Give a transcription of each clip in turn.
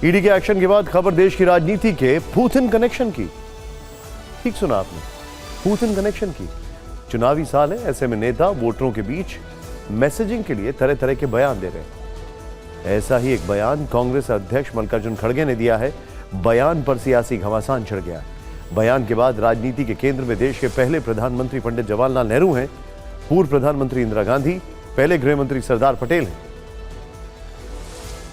ED के action के बाद खबर देश की राजनीति के पुतिन कनेक्शन की। ठीक सुना आपने, पुतिन कनेक्शन की। चुनावी साल है, ऐसे में नेता वोटरों के बीच मैसेजिंग के लिए तरह तरह के बयान दे रहे हैं। ऐसा ही एक बयान कांग्रेस अध्यक्ष मल्लिकार्जुन खड़गे ने दिया है। बयान पर सियासी घमासान छिड़ गया। बयान के बाद राजनीति के केंद्र में देश के पहले प्रधानमंत्री पंडित जवाहरलाल नेहरू हैं, पूर्व प्रधानमंत्री इंदिरा गांधी, पहले गृह मंत्री सरदार पटेल हैं,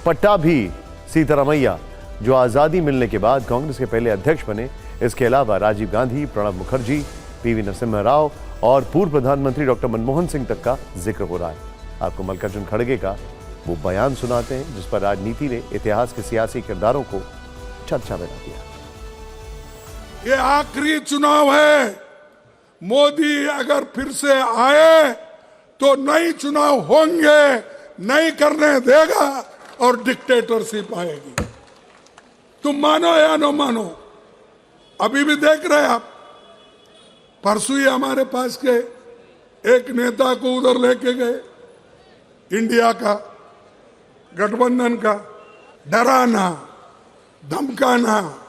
पट्टाभी सीतारामैया जो आजादी मिलने के बाद कांग्रेस के पहले अध्यक्ष बने। इसके अलावा राजीव गांधी, प्रणब मुखर्जी, पीवी नरसिम्हा राव और पूर्व प्रधानमंत्री डॉक्टर मनमोहन सिंह तक का जिक्र हो रहा है। आपको मल्लिकार्जुन खड़गे का वो बयान सुनाते हैं जिस पर राजनीति ने इतिहास के सियासी किरदारों को चर्चा में ला दिया। ये आखिरी चुनाव है। मोदी अगर फिर से आए तो नए चुनाव होंगे, नहीं करने देगा और डिक्टेटरशिप आएगी। तुम मानो या न मानो, अभी भी देख रहे आप, परसों ही हमारे पास के एक नेता को उधर लेके गए, इंडिया का गठबंधन का, डराना धमकाना।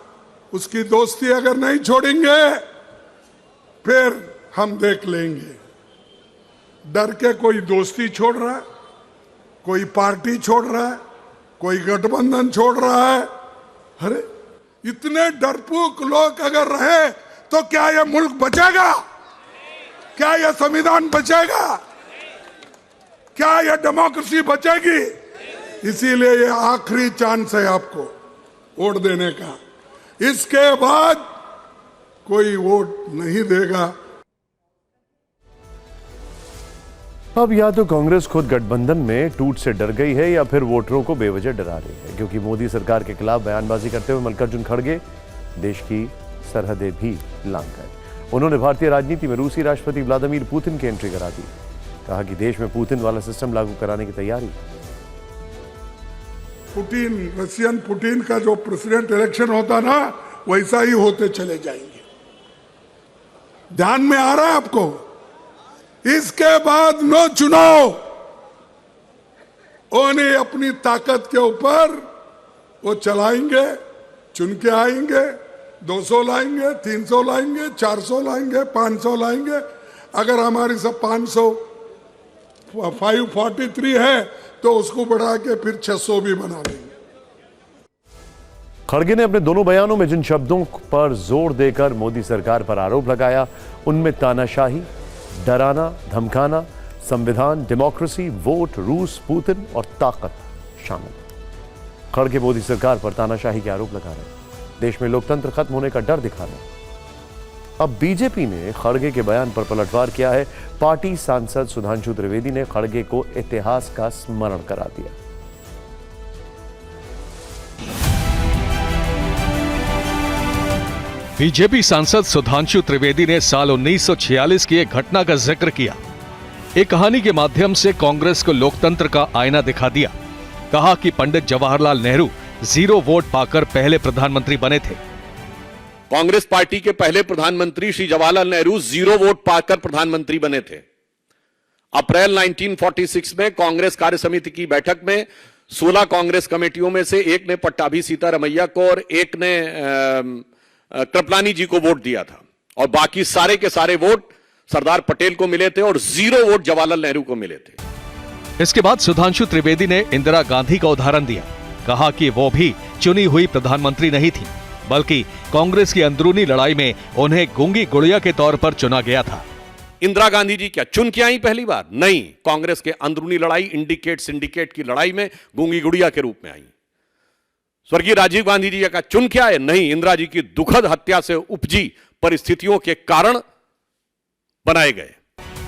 उसकी दोस्ती अगर नहीं छोड़ेंगे फिर हम देख लेंगे। डर के कोई दोस्ती छोड़ रहा है, कोई पार्टी छोड़ रहा है, कोई गठबंधन छोड़ रहा है। अरे इतने डरपोक लोग अगर रहे तो क्या यह मुल्क बचेगा? क्या यह संविधान बचेगा? क्या यह डेमोक्रेसी बचेगी? इसीलिए ये आखिरी चांस है आपको वोट देने का। इसके बाद कोई वोट नहीं देगा। अब या तो कांग्रेस खुद गठबंधन में टूट से डर गई है या फिर वोटरों को बेवजह डरा रही है, क्योंकि मोदी सरकार के खिलाफ बयानबाजी करते हुए मल्लिकार्जुन खड़गे देश की सरहदें भी लांघ गए। उन्होंने भारतीय राजनीति में रूसी राष्ट्रपति व्लादिमीर पुतिन की एंट्री करा दी। कहा कि देश में पुतिन वाला सिस्टम लागू कराने की तैयारी। पुतिन, रशियन पुतिन का जो प्रेसिडेंट इलेक्शन होता ना, वैसा ही होते चले जाएंगे। ध्यान में आ रहा है आपको? इसके बाद नो चुनाव, उन्हें अपनी ताकत के ऊपर वो चलाएंगे, चुन के आएंगे, 200 लाएंगे, 300 लाएंगे, 400 लाएंगे, 500 लाएंगे। अगर हमारी सब 543 है तो उसको बढ़ा के फिर 600 भी बना देंगे। खड़गे ने अपने दोनों बयानों में जिन शब्दों पर जोर देकर मोदी सरकार पर आरोप लगाया, उनमें तानाशाही, डराना, धमकाना, संविधान, डेमोक्रेसी, वोट, रूस, पुतिन और ताकत शामिल। खड़गे मोदी सरकार पर तानाशाही के आरोप लगा रहे हैं, देश में लोकतंत्र खत्म होने का डर दिखा रहे हैं। अब बीजेपी ने खड़गे के बयान पर पलटवार किया है। पार्टी सांसद सुधांशु त्रिवेदी ने खड़गे को इतिहास का स्मरण करा दिया। बीजेपी सांसद सुधांशु त्रिवेदी ने साल 1946 की एक घटना का जिक्र किया। एक कहानी के माध्यम से कांग्रेस को लोकतंत्र का आईना दिखा दिया। कहा कि पंडित जवाहरलाल नेहरू 0 वोट पाकर पहले प्रधानमंत्री बने थे। कांग्रेस पार्टी के पहले प्रधानमंत्री श्री जवाहरलाल नेहरू 0 वोट पाकर प्रधानमंत्री बने थे। अप्रैल 1946 में कांग्रेस कार्य समिति की बैठक में 16 कांग्रेस कमेटियों में से एक ने पट्टाभी सीतारामैया को और एक ने कृपलानी जी को वोट दिया था, और बाकी सारे के सारे वोट सरदार पटेल को मिले थे और 0 वोट जवाहरलाल नेहरू को मिले थे। इसके बाद सुधांशु त्रिवेदी ने इंदिरा गांधी का उदाहरण दिया। कहा कि वो भी चुनी हुई प्रधानमंत्री नहीं थी, बल्कि कांग्रेस की अंदरूनी लड़ाई में उन्हें गूंगी गुड़िया के तौर पर चुना गया था। इंदिरा गांधी जी क्या चुन के आई पहली बार? नहीं, कांग्रेस के अंदरूनी लड़ाई, इंडिकेट सिंडिकेट की लड़ाई में गूंगी गुड़िया के रूप में आई। स्वर्गीय राजीव गांधी जी का चुन के आए? नहीं, इंदिरा जी की दुखद हत्या से उपजी परिस्थितियों के कारण बनाए गए।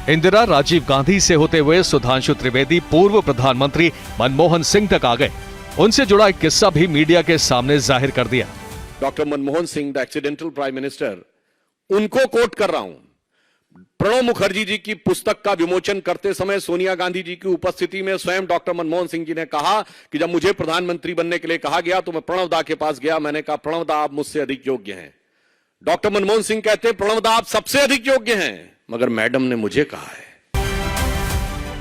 इंदिरा, राजीव गांधी से होते हुए सुधांशु त्रिवेदी पूर्व प्रधानमंत्री मनमोहन सिंह तक आ गए। उनसे जुड़ा एक किस्सा भी मीडिया के सामने जाहिर कर दिया। Doctor Manmohan Singh, the accidental prime minister, उनको कोट कर रहा हूं। प्रणब मुखर्जी जी की पुस्तक का विमोचन करते समय सोनिया गांधी जी की उपस्थिति में स्वयं डॉक्टर मनमोहन सिंह जी ने कहा कि जब मुझे प्रधानमंत्री बनने के लिए कहा गया तो मैं प्रणब दा के पास गया। मैंने कहा, प्रणब दा आप मुझसे अधिक योग्य हैं। डॉक्टर मनमोहन सिंह कहते, प्रणब दा आप सबसे अधिक योग्य हैं, मगर मैडम ने मुझे कहा है।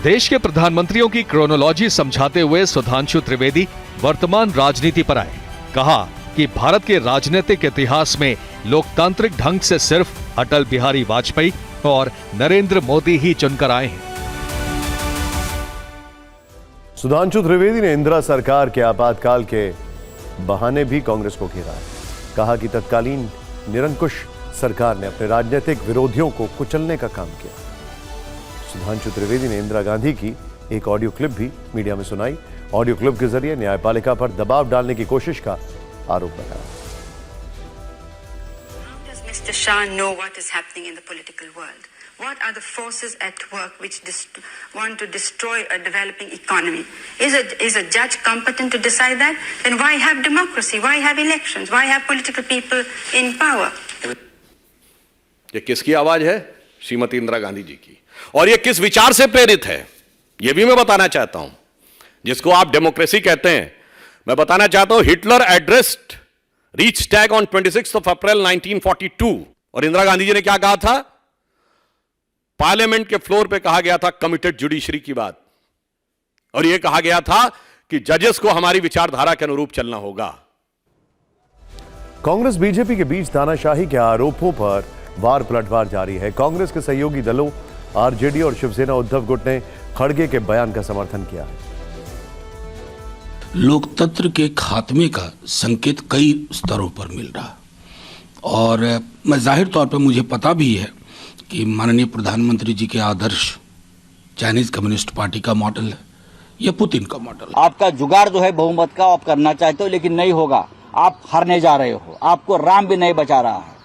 देश के प्रधानमंत्रियों की क्रोनोलॉजी समझाते हुए सुधांशु त्रिवेदी वर्तमान राजनीति पर आए। कहा कि भारत के राजनीतिक इतिहास में लोकतांत्रिक ढंग से सिर्फ अटल बिहारी वाजपेयी और नरेंद्र मोदी ही चुनकर आए हैं। सुधांशु त्रिवेदी ने इंदिरा सरकार के आपातकाल के बहाने भी कांग्रेस को घेरा है। कहा कि तत्कालीन निरंकुश सरकार ने अपने राजनीतिक विरोधियों को कुचलने का काम किया। सुधांशु त्रिवेदी ने इंदिरा गांधी की एक ऑडियो क्लिप भी मीडिया में सुनाई। ऑडियो क्लिप के जरिए न्यायपालिका पर दबाव डालने की कोशिश का आरोप लगाया। Mr. Shah know what is happening in the political world? What are the forces at work which want to destroy a developing economy? Is a judge competent to decide that? Then why have democracy? Why have elections? Why have political people in power? ये किसकी आवाज है? श्रीमती इंदिरा गांधी जी की। और ये किस विचार से प्रेरित है, ये भी मैं बताना चाहता हूं। जिसको आप डेमोक्रेसी कहते हैं, मैं बताना चाहता हूं, हिटलर एड्रेस्ड रीचस्टैग ऑन 26 अप्रैल 1942, और इंदिरा गांधी जी ने क्या कहा था? पार्लियामेंट के फ्लोर पे कहा गया था कमिटेड जुडिशरी की बात, और यह कहा गया था कि जजेस को हमारी विचारधारा के अनुरूप चलना होगा। कांग्रेस बीजेपी के बीच तानाशाही के आरोपों पर वार पलटवार जारी है। कांग्रेस के सहयोगी दलों आरजेडी और शिवसेना उद्धव गुट ने खड़गे के बयान का समर्थन किया है। लोकतंत्र के खात्मे का संकेत कई स्तरों पर मिल रहा, और मैं जाहिर तौर पर मुझे पता भी है कि माननीय प्रधानमंत्री जी के आदर्श चाइनीज कम्युनिस्ट पार्टी का मॉडल है या पुतिन का मॉडल है। आपका जुगाड़ जो है बहुमत का आप करना चाहते हो, लेकिन नहीं होगा। आप हारने जा रहे हो, आपको राम भी नहीं बचा रहा है।